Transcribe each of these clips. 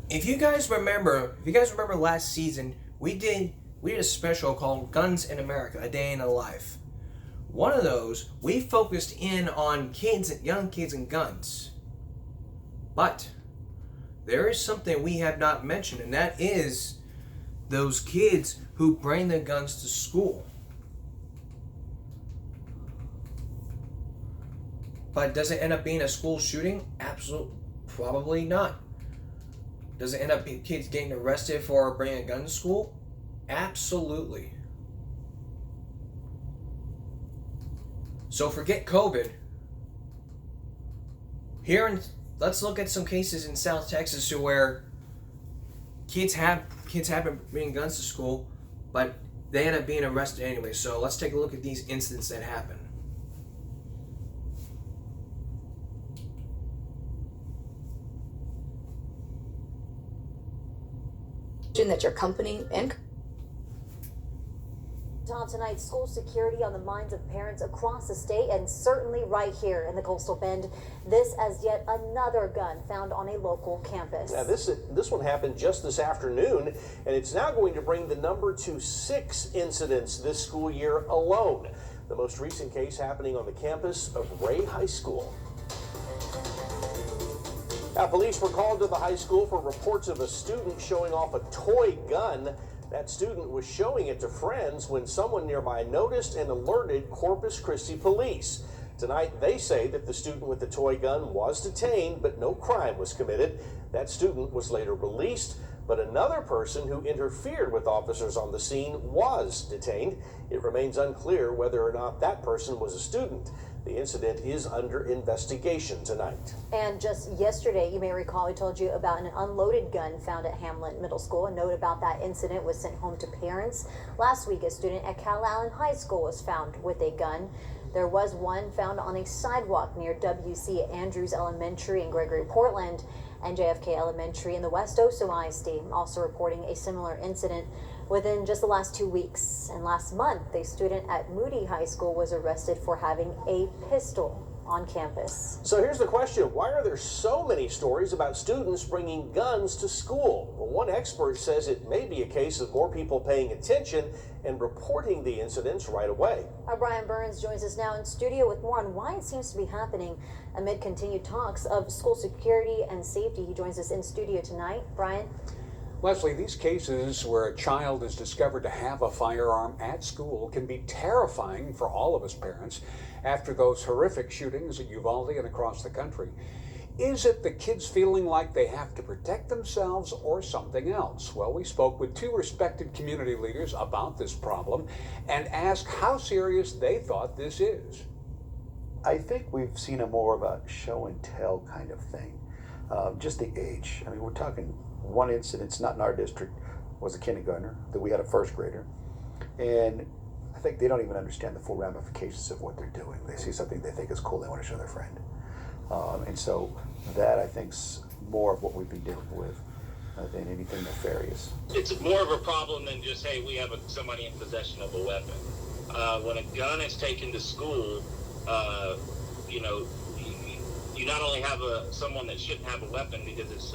If you guys remember, last season, we did a special called Guns in America, A Day in the Life. One of those, we focused in on young kids and guns. But there is something we have not mentioned, and that is those kids who bring their guns to school. But does it end up being a school shooting? Absolutely, probably not. Does it end up being kids getting arrested for bringing a gun to school? Absolutely. So forget COVID. Let's look at some cases in South Texas where kids have been bringing guns to school, but they end up being arrested anyway. So let's take a look at these incidents that happen. That your company and on tonight's school security on the minds of parents across the state and certainly right here in the Coastal Bend. This as yet another gun found on a local campus. Yeah, this one happened just this afternoon, and it's now going to bring the number to 6 incidents this school year alone. The most recent case happening on the campus of Ray High School. Now, police were called to the high school for reports of a student showing off a toy gun. That student was showing it to friends when someone nearby noticed and alerted Corpus Christi police. Tonight, they say that the student with the toy gun was detained, but no crime was committed. That student was later released, but another person who interfered with officers on the scene was detained. It remains unclear whether or not that person was a student. The incident is under investigation tonight. And just yesterday, you may recall, we told you about an unloaded gun found at Hamlet Middle School. A note about that incident was sent home to parents. Last week, a student at Cal Allen High School was found with a gun. There was one found on a sidewalk near W.C. Andrews Elementary in Gregory, Portland, and JFK Elementary in the West Oso ISD, also reporting a similar incident within just the last 2 weeks. And last month, a student at Moody High School was arrested for having a pistol on campus. So here's the question. Why are there so many stories about students bringing guns to school? Well, one expert says it may be a case of more people paying attention and reporting the incidents right away. Our Brian Burns joins us now in studio with more on why it seems to be happening amid continued talks of school security and safety. He joins us in studio tonight. Brian? Leslie, these cases where a child is discovered to have a firearm at school can be terrifying for all of us parents after those horrific shootings at Uvalde and across the country. Is it the kids feeling like they have to protect themselves or something else? Well, we spoke with 2 respected community leaders about this problem and asked how serious they thought this is. I think we've seen a more of a show and tell kind of thing. Just the age. I mean, we're talking one incident, it's not in our district, was a kindergartner, that we had a first grader. And I think they don't even understand the full ramifications of what they're doing. They see something they think is cool, they want to show their friend. And so that, I think, is more of what we've been dealing with than anything nefarious. It's more of a problem than just, hey, we have somebody in possession of a weapon. When a gun is taken to school, you not only have someone that shouldn't have a weapon because it's,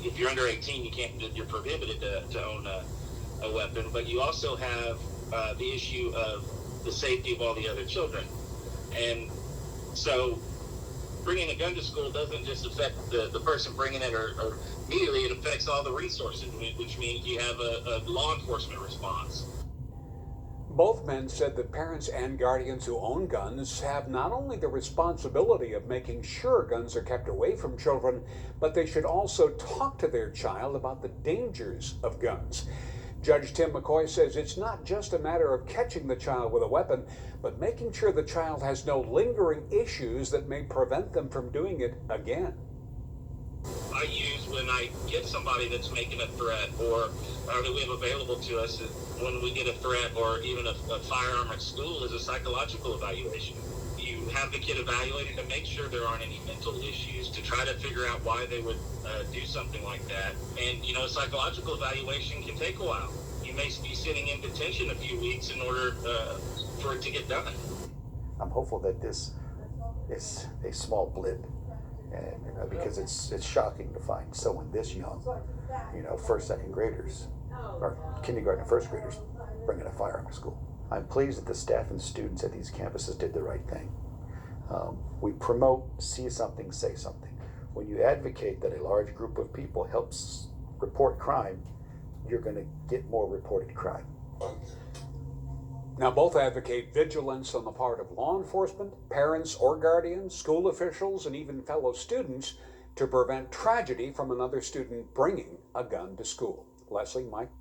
if you're under 18, you're prohibited to own a weapon, but you also have the issue of the safety of all the other children. And so bringing a gun to school doesn't just affect the person bringing it, or immediately it affects all the resources, which means you have a law enforcement response. Both men said that parents and guardians who own guns have not only the responsibility of making sure guns are kept away from children, but they should also talk to their child about the dangers of guns. Judge Tim McCoy says it's not just a matter of catching the child with a weapon, but making sure the child has no lingering issues that may prevent them from doing it again. I use when I get somebody that's making a threat or that we have available to us when we get a threat or even a firearm at school is a psychological evaluation. You have the kid evaluated to make sure there aren't any mental issues, to try to figure out why they would do something like that. And, psychological evaluation can take a while. You may be sitting in detention a few weeks in order for it to get done. I'm hopeful that this is a small blip and because it's shocking to find someone this young, first, second graders, or kindergarten and first graders, bringing a firearm to school. I'm pleased that the staff and students at these campuses did the right thing. We promote, see something, say something. When you advocate that a large group of people helps report crime, you're going to get more reported crime. Now, both advocate vigilance on the part of law enforcement, parents or guardians, school officials, and even fellow students to prevent tragedy from another student bringing a gun to school. Leslie, Mike?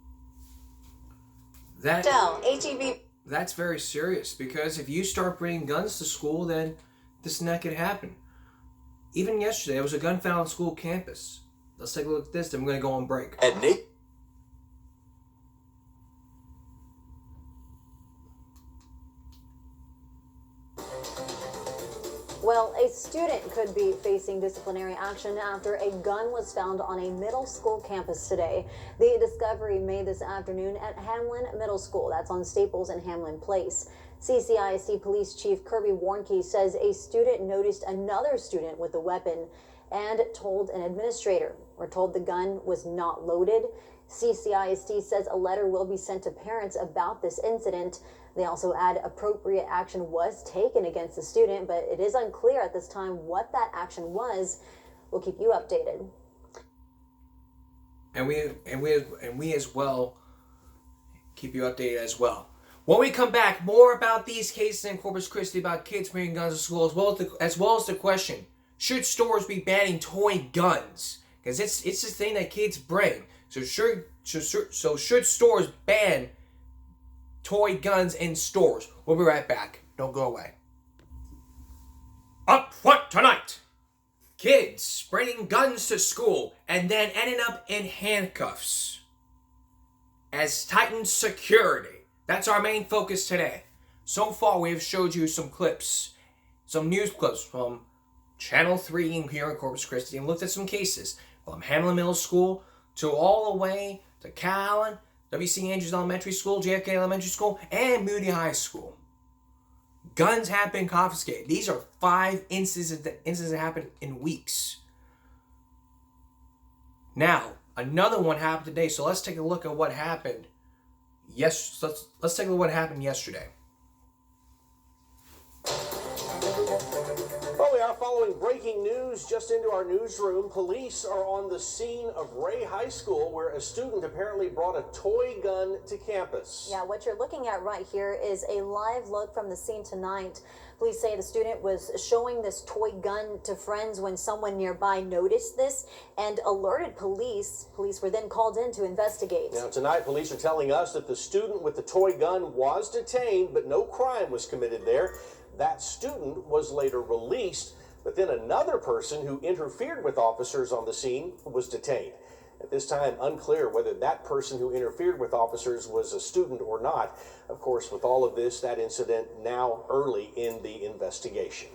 That's very serious, because if you start bringing guns to school, then this and that could happen. Even yesterday, there was a gun found on school campus. Let's take a look at this, then we're going to go on break. Well, a student could be facing disciplinary action after a gun was found on a middle school campus today. The discovery made this afternoon at Hamlin Middle School. That's on Staples and Hamlin Place. CCISD Police Chief Kirby Warnke says a student noticed another student with a weapon and told an administrator. We're told the gun was not loaded. CCISD says a letter will be sent to parents about this incident. They also add appropriate action was taken against the student, but it is unclear at this time what that action was. We'll keep you updated. And we as well keep you updated as well. When we come back, more about these cases in Corpus Christi about kids bringing guns to school, as well as the question: should stores be banning toy guns? Because it's the thing that kids bring. So should stores ban toy guns in stores? We'll be right back. Don't go away. Up front tonight, kids bringing guns to school and then ending up in handcuffs as tightened security. That's our main focus today. So far, we have showed you some clips, some news clips from Channel 3 here in Corpus Christi, and looked at some cases from Hamlin Middle School to all the way to Callan, W.C. Andrews Elementary School, JFK Elementary School, and Moody High School. Guns have been confiscated. These are 5 instances that happened in weeks. Now, another one happened today, so let's take a look at what happened. Let's take a look at what happened yesterday. Well, we are following breaking news just into our newsroom. Police are on the scene of Ray High School, where a student apparently brought a toy gun to campus. Yeah, what you're looking at right here is a live look from the scene tonight. Police say the student was showing this toy gun to friends when someone nearby noticed this and alerted police. Police were then called in to investigate. Now, tonight, police are telling us that the student with the toy gun was detained, but no crime was committed there. That student was later released, but then another person who interfered with officers on the scene was detained. At this time, unclear whether that person who interfered with officers was a student or not. Of course, with all of this, that incident now early in the investigation.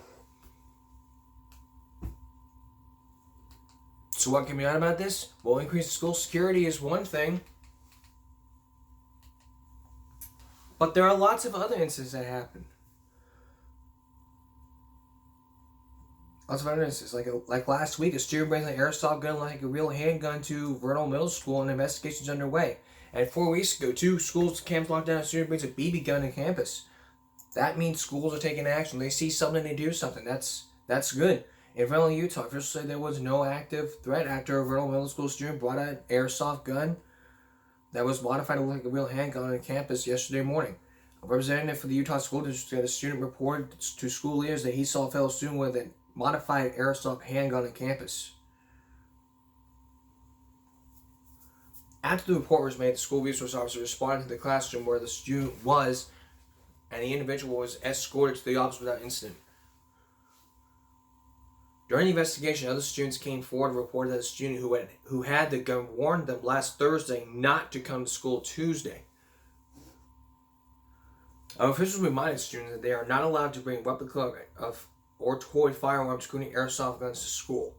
So what can be done about this? Well, increased school security is one thing. But there are lots of other incidents that happen. Lots of other instances. Like last week, a student brings an airsoft gun like a real handgun to Vernal Middle School, and investigations underway. And 4 weeks ago, 2 schools camps locked down. A student brings a BB gun to campus. That means schools are taking action. They see something, they do something. That's good. In Vernal, Utah, officials say there was no active threat after a Vernal Middle School student brought an airsoft gun that was modified to look like a real handgun on campus yesterday morning. A representative for the Utah School District said a student reported to school leaders that he saw a fellow student with a modified airsoft handgun on campus. After the report was made, the school resource officer responded to the classroom where the student was, and the individual was escorted to the office without incident. During the investigation, other students came forward and reported that a student who had the gun warned them last Thursday not to come to school Tuesday. Officials reminded students that they are not allowed to bring replica of or toy firearms, including airsoft guns, to school.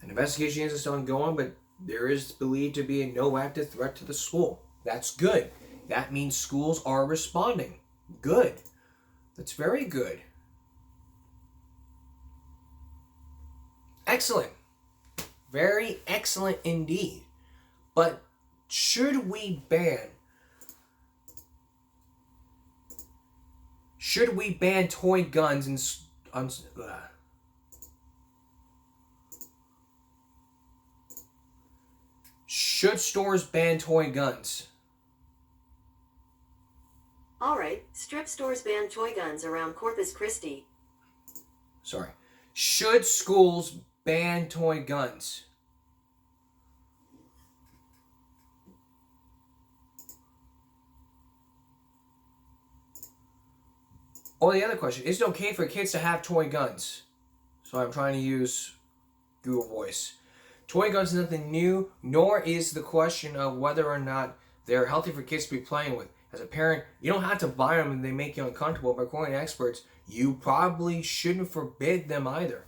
An investigation is still ongoing, but there is believed to be no active threat to the school. That's good. That means schools are responding. Good. That's very good. excellent. Very excellent indeed. But should we ban toy guns and should stores ban toy guns? All right, strip stores ban toy guns around Corpus Christi. Sorry. Should schools ban toy guns? Or the other question, is it okay for kids to have toy guns? So I'm trying to use Google Voice. Toy guns is nothing new, nor is the question of whether or not they're healthy for kids to be playing with. As a parent, you don't have to buy them and they make you uncomfortable, but according to experts, you probably shouldn't forbid them either.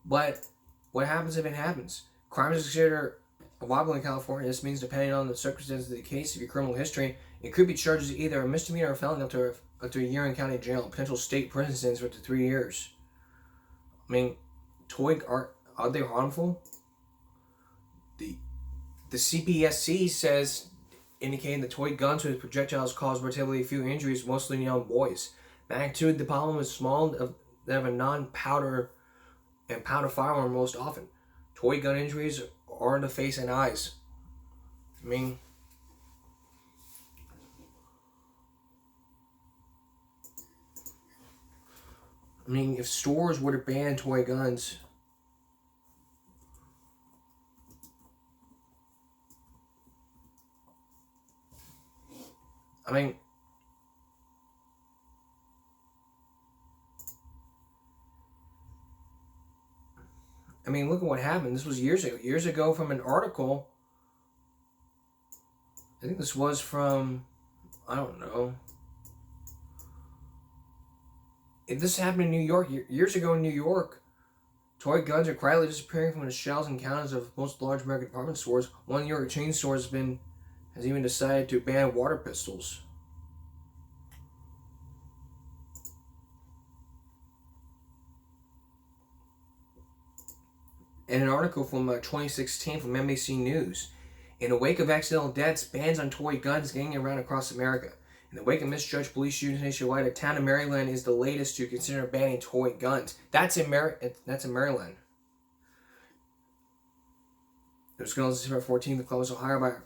But what happens if it happens? Crime is considered a libel in California. This means, depending on the circumstances of the case, of your criminal history, it could be charged as either a misdemeanor or felony up to a year in county jail, potential state prison sentence for up to 3 years. I mean, are they harmful? The CPSC says, indicating that toy guns with projectiles cause relatively few injuries, mostly in young boys. Magnitude, the problem is small, they have a non-powder and powder firearm most often. Toy gun injuries are in the face and eyes. I mean, if stores were to ban toy guns, I mean, look at what happened. This was years ago. Years ago, from an article. I think this was from, I don't know. This happened in New York. Years ago in New York, toy guns are quietly disappearing from the shelves and counters of most large American department stores. One New York chain store has even decided to ban water pistols. In an article from 2016 from NBC News, in the wake of accidental deaths, bans on toy guns ganging around across America. In the wake of misjudged police shootings nationwide, a town in Maryland is the latest to consider banning toy guns. That's in Maryland. It was on December 14th in Columbus, Ohio, by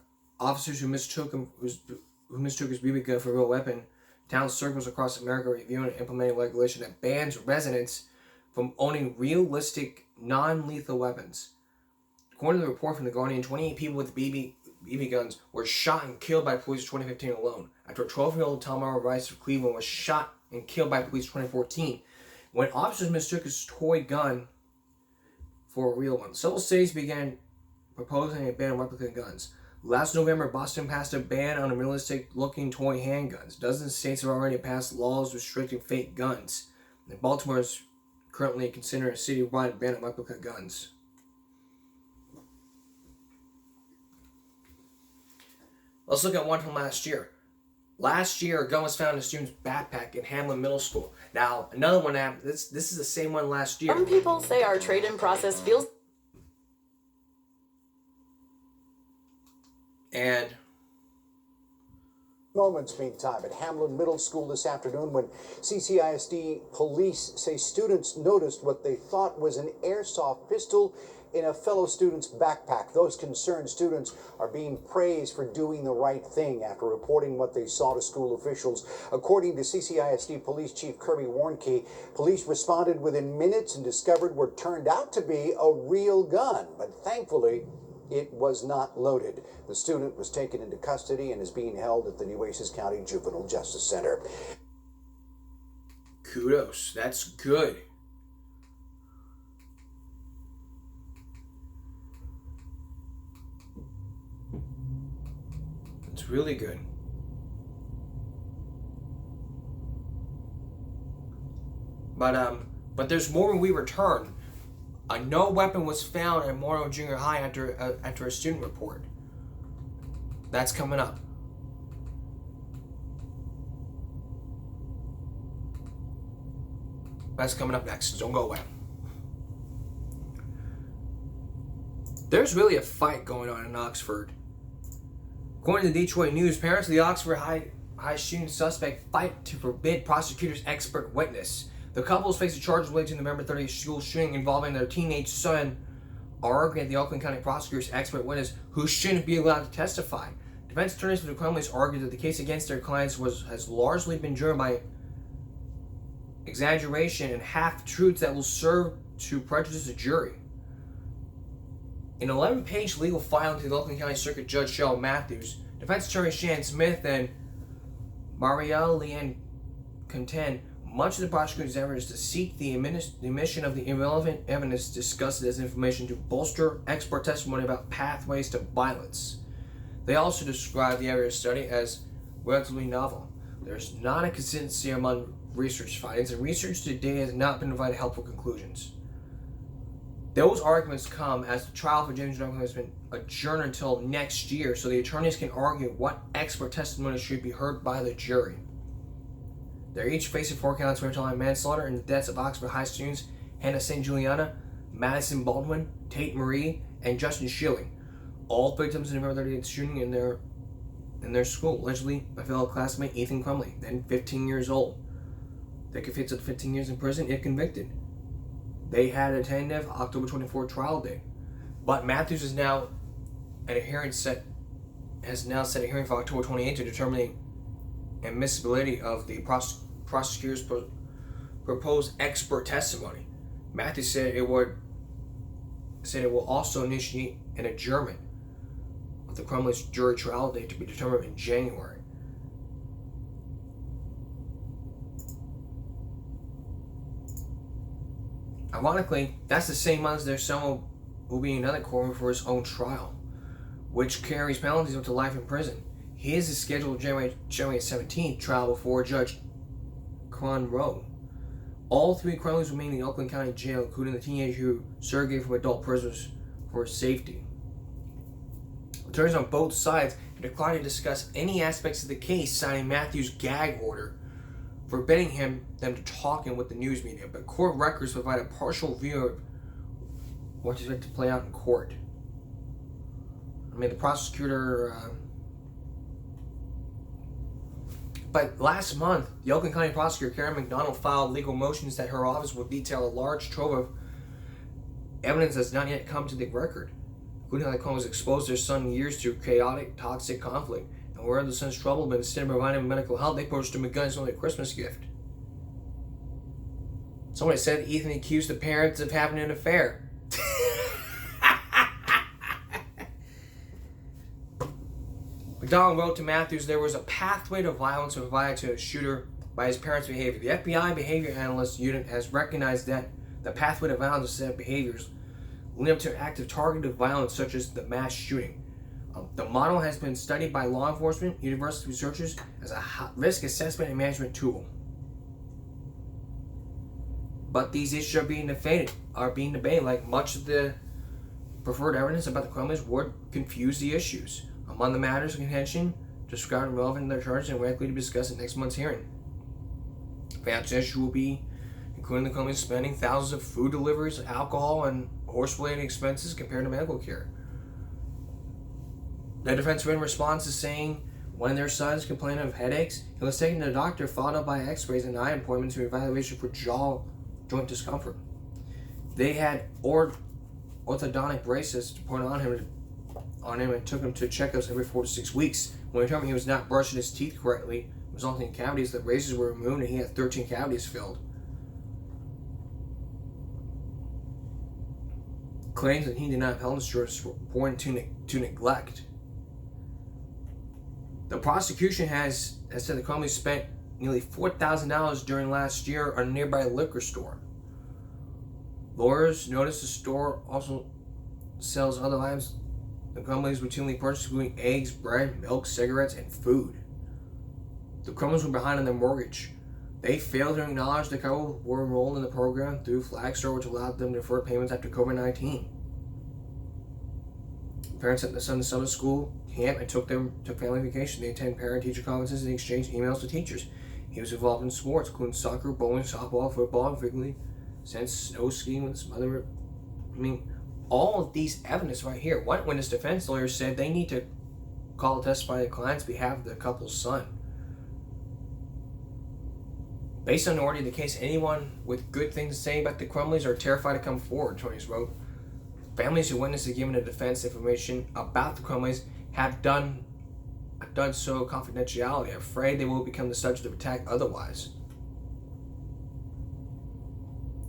officers who mistook his BB gun for a real weapon. Town circles across America reviewing and implementing legislation that bans residents from owning realistic, non-lethal weapons. According to the report from The Guardian, 28 people with BB guns were shot and killed by police in 2015 alone, after a 12-year-old Tamara Rice of Cleveland was shot and killed by police in 2014 when officers mistook his toy gun for a real one. Several cities began proposing a ban on replica guns. Last November, Boston passed a ban on realistic-looking toy handguns. Dozens of states have already passed laws restricting fake guns, and Baltimore is currently considering a citywide ban on replica guns. Let's look at one from last year. Last year, a gun was found in a student's backpack in Hamlin Middle School. Now, another one happened. This is the same one last year. Some people say our trade-in process feels... And moments, meantime, at Hamlin Middle School this afternoon when CCISD police say students noticed what they thought was an airsoft pistol in a fellow student's backpack. Those concerned students are being praised for doing the right thing after reporting what they saw to school officials. According to CCISD Police Chief Kirby Warnke, police responded within minutes and discovered what turned out to be a real gun, but thankfully it was not loaded. The student was taken into custody and is being held at the Nueces County Juvenile Justice Center. Kudos. That's good. It's really good. But there's more when we return. No weapon was found at Memorial Junior High after a student report. That's coming up. That's coming up next. Don't go away. There's really a fight going on in Oxford. According to the Detroit News, parents of the Oxford high shooting suspect fight to forbid prosecutors' expert witness. The couple is facing charges related to the November 30th school shooting involving their teenage son, are arguing that the Oakland County prosecutor's expert witness, who shouldn't be allowed to testify. Defense attorneys for the Crumleys argued that the case against their clients has largely been driven by exaggeration and half-truths that will serve to prejudice the jury. In an 11-page legal filing to the Oakland County Circuit Judge Cheryl Matthews, defense attorney Shan Smith and Marielle Leanne contend much of the prosecutor's effort is to seek the omission of the irrelevant evidence discussed as information to bolster expert testimony about pathways to violence. They also describe the area of study as relatively novel. There's not a consistency among research findings, and research to date has not been provided helpful conclusions. Those arguments come as the trial for James Duncan has been adjourned until next year, so the attorneys can argue what expert testimony should be heard by the jury. They're each facing 4 counts for felony manslaughter in the deaths of Oxford High students Hannah St. Juliana, Madison Baldwin, Tate Marie, and Justin Schilling, all victims in the November 30th shooting in their school, allegedly by fellow classmate Ethan Crumley, then 15 years old. They could face up to 15 years in prison if convicted. They had a tentative October 24 trial date, but Matthews has now set a hearing for October 28 to determine the admissibility of the prosecutor's proposed expert testimony. Matthews said it will also initiate an adjournment of the Crumley's jury trial date to be determined in January. Ironically, that's the same month their son will be in another courtroom for his own trial, which carries penalties up to life in prison. His is scheduled January 17th trial before Judge Quan Rowe. All 3 Crumleys remain in the Oakland County Jail, including the teenager who surrogated from adult prisoners for safety. Attorneys on both sides declined to discuss any aspects of the case, signing Matthews' gag order, forbidding them to talk in with the news media, but court records provide a partial view of what is expected to play out in court. The prosecutor... But last month, the Oakland County prosecutor, Karen McDonald, filed legal motions that her office would detail a large trove of evidence that's not yet come to the record, including how the Crumleys exposed their son years to chaotic, toxic conflict, and where the son's trouble, but instead of providing him medical help, they purchased him a gun as only a Christmas gift. Somebody said Ethan accused the parents of having an affair. McDonald wrote to Matthews there was a pathway to violence provided to a shooter by his parents' behavior. The FBI Behavior Analyst Unit has recognized that the pathway to violence is a set of behaviors leading up to active targeted violence such as the mass shooting. The model has been studied by law enforcement, university researchers as a risk assessment and management tool. But these issues are being debated like much of the preferred evidence about the Crumleys would confuse the issues. Among the matters of contention, described and relevant in their charges and likely to be discussed in next month's hearing. Financial issues will be including the Crumleys spending thousands of food deliveries, alcohol, and horse-related expenses compared to medical care. The defense written response is saying when their sons complained of headaches, he was taken to the doctor, followed up by x-rays and eye appointments for evaluation for jaw joint discomfort. They had orthodontic braces to put on him and took him to checkups every 4 to 6 weeks. When he determined he was not brushing his teeth correctly, resulting in cavities, the braces were removed and he had 13 cavities filled. Claims that he did not have health insurance were born to neglect. The prosecution has said the Crumleys spent nearly $4,000 during last year on a nearby liquor store. Lawyers noticed the store also sells other items the Crumleys routinely purchase, including eggs, bread, milk, cigarettes, and food. The Crumleys were behind on their mortgage. They failed to acknowledge the couple were enrolled in the program through Flagstar, which allowed them to defer payments after COVID-19. Parents sent their son to summer school camp and took family vacation. They attended parent-teacher conferences and exchanged emails to teachers. He was involved in sports, including soccer, bowling, softball, football, and frequently sent snow skiing with his mother. all of these evidence right here. One witness defense lawyer said they need to call to testify on the client's behalf of the couple's son. Based on the order of the case, anyone with good things to say about the Crumleys are terrified to come forward, Tony's wrote. Families who witnessed the given the defense information about the Crumleys have done so confidentiality, afraid they will become the subject of attack otherwise.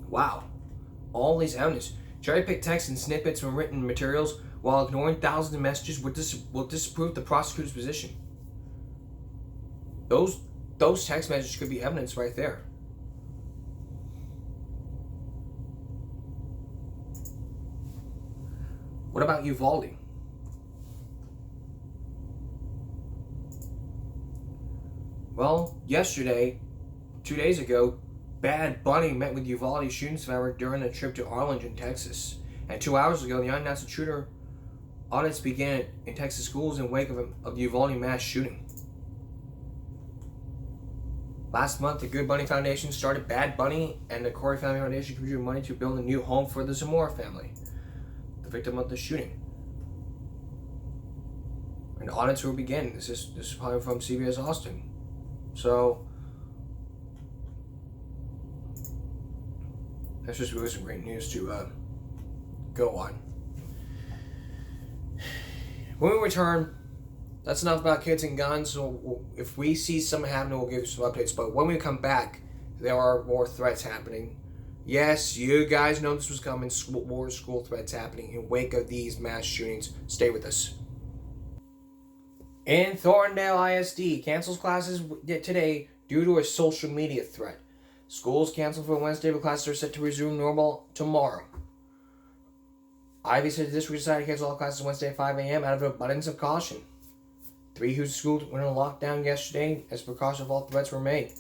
Wow. All these evidence. Cherry-picked texts and snippets from written materials while ignoring thousands of messages will disprove the prosecutor's position. Those text messages could be evidence right there. What about Uvalde? Well, yesterday, 2 days ago, Bad Bunny met with Uvalde shooting survivor during a trip to Arlington, Texas. And 2 hours ago, the unannounced shooter audits began in Texas schools in wake of the Uvalde mass shooting. Last month, the Good Bunny Foundation started Bad Bunny, and the Corey Family Foundation contributed money to build a new home for the Zamora family, the victim of the shooting. And audits will begin. This is probably from CBS Austin. So that's just really some great news to go on. When we return, that's enough about kids and guns. So if we see something happening, we'll give you some updates. But when we come back, there are more threats happening. Yes, you guys know this was coming. More school threats happening in wake of these mass shootings. Stay with us. In Thorndale ISD, cancels classes today due to a social media threat. Schools canceled for Wednesday, but classes are set to resume normal tomorrow. Ivy said the district decided to cancel all classes Wednesday at 5 a.m. out of an abundance of caution. 3 Houston schools went on lockdown yesterday as precaution of all threats were made.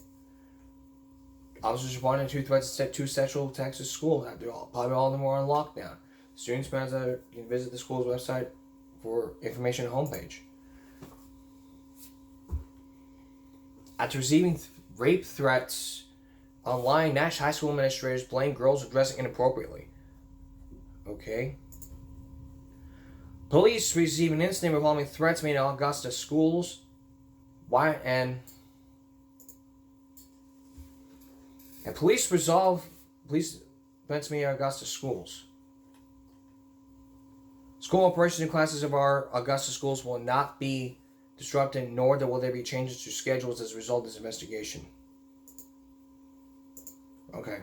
Officers responded to 2 threats set 2 sexual Texas schools. Probably all of them were on lockdown. Students can visit the school's website for information homepage. After receiving rape threats online, Nash High School administrators blame girls for dressing inappropriately. Okay. Police received an incident involving threats made at Augusta schools. And police threats made at Augusta schools. School operations and classes of our Augusta schools will not be disrupted, nor will there be changes to schedules as a result of this investigation. Okay.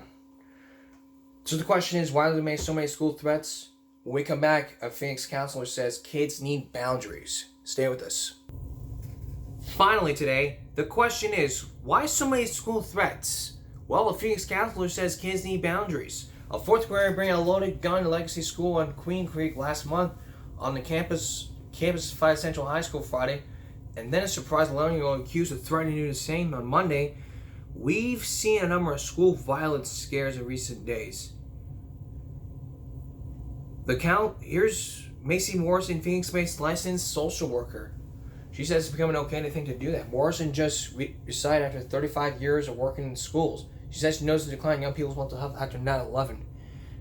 So the question is, why do they make so many school threats? When we come back, a Phoenix counselor says kids need boundaries. Stay with us. Finally today, the question is, why so many school threats? Well, a Phoenix counselor says kids need boundaries. A 4th grader bringing a loaded gun to Legacy School on Queen Creek last month on the campus of Fife Central High School Friday, and then a surprise 11-year-old accused of threatening to do the same on Monday. We've seen a number of school violence scares in recent days. Here's Macy Morrison, Phoenix-based licensed social worker. She says it's becoming okay thing to do that. Morrison just resigned after 35 years of working in schools. She says she knows the decline in young people's mental health after 9/11. And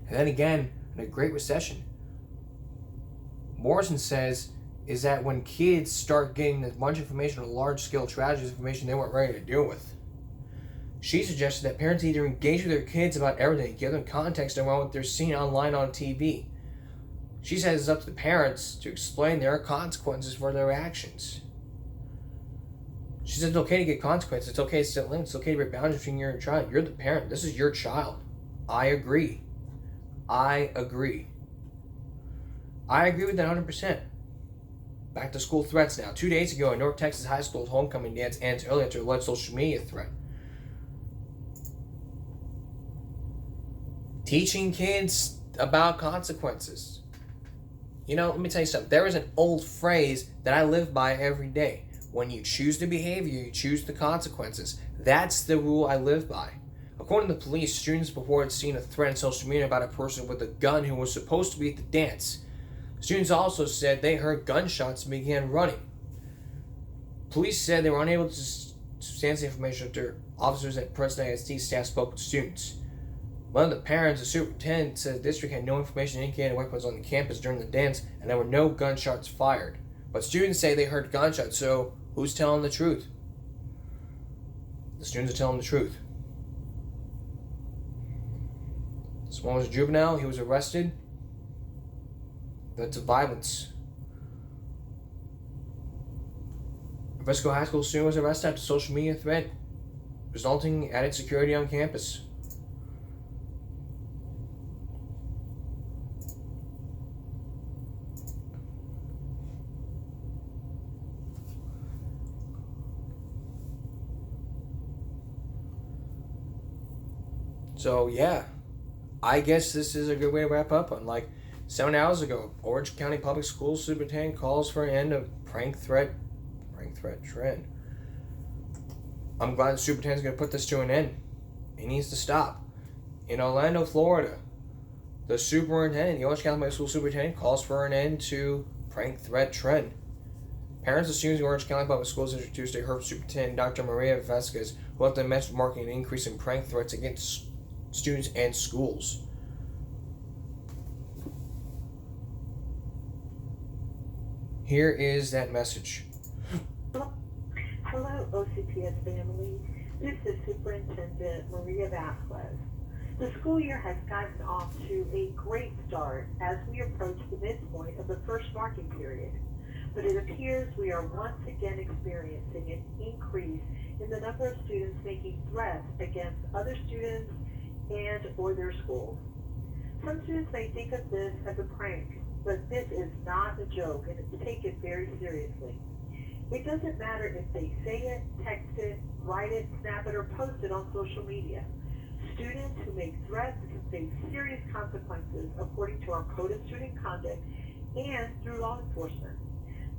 then again, in a Great Recession. Morrison says is that when kids start getting as much information on large-scale tragedies, information they weren't ready to deal with. She suggested that parents need to engage with their kids about everything, give them context around what they're seeing online on TV. She says it's up to the parents to explain there are consequences for their actions. She says it's okay to get consequences. It's okay to set limits. It's okay to break boundaries between you and your child. You're the parent. This is your child. I agree. I agree with that 100%. Back to school threats now. 2 days ago, a North Texas high school's homecoming dance ends early after alleged social media threat. Teaching kids about consequences. You know, let me tell you something. There is an old phrase that I live by every day. When you choose the behavior, you choose the consequences. That's the rule I live by. According to the police, students reported seeing a threat on social media about a person with a gun who was supposed to be at the dance. Students also said they heard gunshots and began running. Police said they were unable to substantiate information after officers at Princeton ISD staff spoke with students. One of the parents, the superintendent, said the district had no information indicating weapons on the campus during the dance, and there were no gunshots fired. But students say they heard gunshots, so who's telling the truth? The students are telling the truth. This one was a juvenile. He was arrested. That's violence. A Frisco High School student was arrested after social media threat, resulting in added security on campus. So yeah, I guess this is a good way to wrap up on. Like 7 hours ago, Orange County Public Schools Superintendent calls for an end of prank threat trend. I'm glad the superintendent's going to put this to an end. It needs to stop. In Orlando, Florida, the Orange County Public School Superintendent calls for an end to prank threat trend. Parents of students in Orange County Public Schools introduced a HERP Superintendent, Dr. Maria Vasquez, who left a message marking an increase in prank threats against students and schools. Here is that message. Hello, OCPS family. This is Superintendent Maria Vasquez. The school year has gotten off to a great start as we approach the midpoint of the first marking period. But it appears we are once again experiencing an increase in the number of students making threats against other students and or their schools. Some students may think of this as a prank, but this is not a joke and it's taken very seriously. It doesn't matter if they say it, text it, write it, snap it, or post it on social media. Students who make threats can face serious consequences according to our Code of Student Conduct and through law enforcement.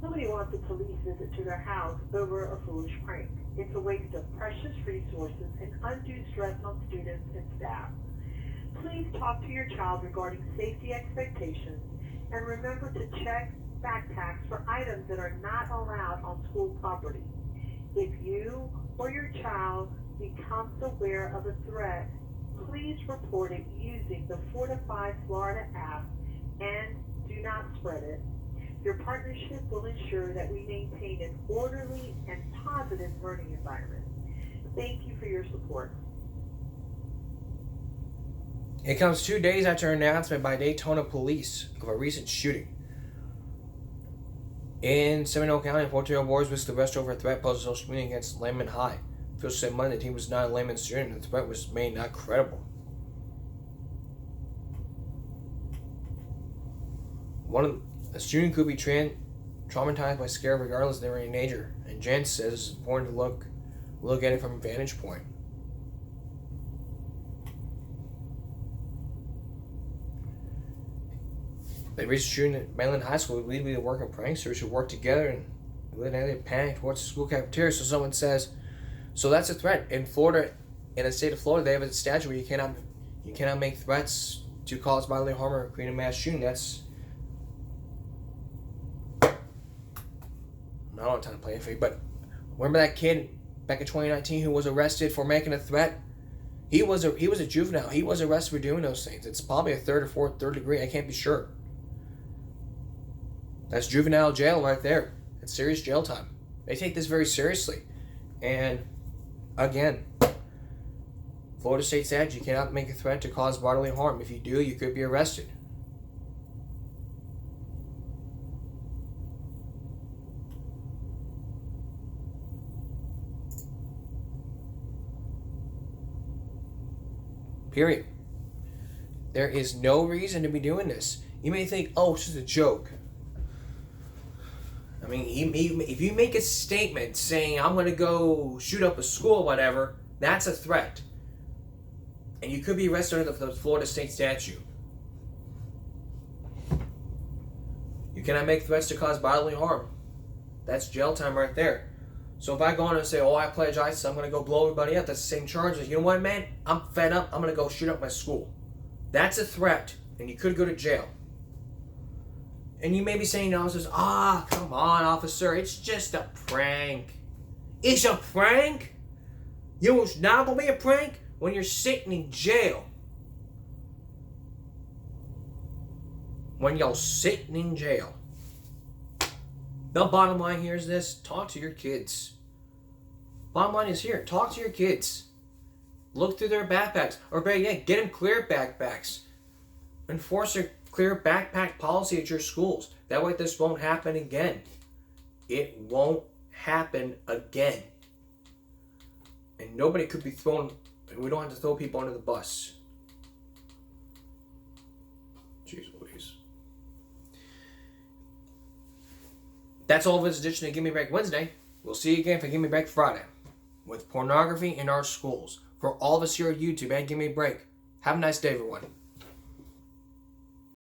Nobody wants a police visit to their house over a foolish prank. It's a waste of precious resources and undue stress on students and staff. Please talk to your child regarding safety expectations and remember to check backpacks for items that are not allowed on school property. If you or your child becomes aware of a threat, please report it using the Fortify Florida app and do not spread it. Your partnership will ensure that we maintain an orderly and positive learning environment. Thank you for your support. It comes 2 days after an announcement by Daytona police of a recent shooting. In Seminole County, 14-year-old boys was arrested over a threat posed on social media against Lehman High. Officials said Monday the team was not a Lehman student and the threat was made not credible. A student could be traumatized by scare regardless if they were in danger, and Jen says it's important to look at it from a vantage point. They reached a student at Mainland High School who believed to be the working pranksters who worked together and they panicked towards the school cafeteria. So someone says, so that's a threat. In Florida, in the state of Florida, they have a statute where you cannot make threats to cause bodily harm or create a mass shooting. That's I don't have time to play it, but remember that kid back in 2019 who was arrested for making a threat? He was a juvenile. He was arrested for doing those things. It's probably a third degree. I can't be sure. That's juvenile jail right there. It's serious jail time. They take this very seriously. And again, Florida state statute, you cannot make a threat to cause bodily harm. If you do, you could be arrested. Period. There is no reason to be doing this. You may think, oh, it's just a joke. I mean, if you make a statement saying, I'm going to go shoot up a school or whatever, that's a threat. And you could be arrested under the Florida state statute. You cannot make threats to cause bodily harm. That's jail time right there. So if I go on and say, oh, I pledge ISIS, I'm going to go blow everybody up, that's the same charges. You know what, man? I'm fed up. I'm going to go shoot up my school. That's a threat, and you could go to jail. And you may be saying to officers, come on, officer, it's just a prank. It's a prank? You know what's not going to be a prank? When you're sitting in jail when y'all sitting in jail. The bottom line here is this: talk to your kids. Bottom line is here: talk to your kids. Look through their backpacks, or better yet, get them clear backpacks. Enforce a clear backpack policy at your schools. That way, this won't happen again. It won't happen again. And nobody could be thrown. We don't have to throw people under the bus. Jeez Louise. That's all of this edition of Give Me a Break Wednesday. We'll see you again for Give Me a Break Friday with pornography in our schools. For all of us here at YouTube and Give Me a Break, have a nice day, everyone.